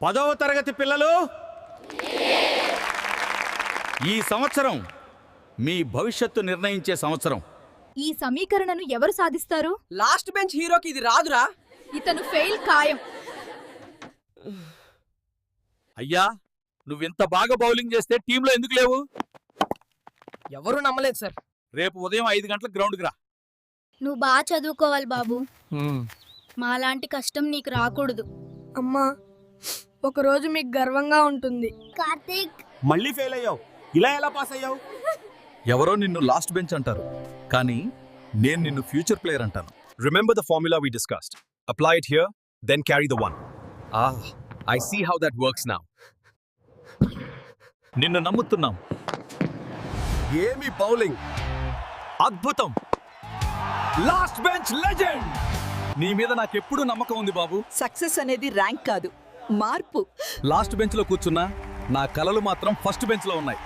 10వ తరగతి పిల్లలు, ఈ సంవత్సరం మీ భవిష్యత్తు నిర్ణయించే సంవత్సరం. ఈ సమీకరణను ఎవరు సాధిస్తారు? లాస్ట్ బెంచ్ హీరోకి ఇది రాదురా. ఇతను ఫెయిల్ ఖాయం. అయ్యా, నువ్వింత బాగా బౌలింగ్ చేస్తే టీంలో ఎందుకు లేవు? ఎవరు నమ్మలేదు సార్. రేపు ఉదయం 5 గంటలకు గ్రౌండ్కి రా. నువ్వు బాగా చదువుకోవాలి బాబు. మాలాంటి కష్టం నీకు రాకూడదు. అమ్మా, ఒకరోజు మీకు గర్వంగా ఉంటుంది. కార్తీక్, మళ్ళీ ఫెయిల్ అయ్యావు. ఇలా ఎలా పాస్ అయ్యావు? ఎవరో నిన్ను లాస్ట్ బెంచ్ అంటారు, కానీ నేను నిన్ను ఫ్యూచర్ ప్లేయర్ అంటాను. Remember the formula we discussed. Apply it here, then carry the one. Ah, I see how that works now. నిన్ను నమ్ముతున్నాం. ఏమి బౌలింగ్! అద్భుతం! Last bench legend! నీ మీద నాకెప్పుడూ నమ్మకం ఉంది బాబు. సక్సెస్ అనేది ర్యాంక్ కాదు, మార్పు. లాస్ట్ బెంచ్ లో కూర్చున్నా నా కలలు మాత్రం ఫస్ట్ బెంచ్ లో ఉన్నాయి.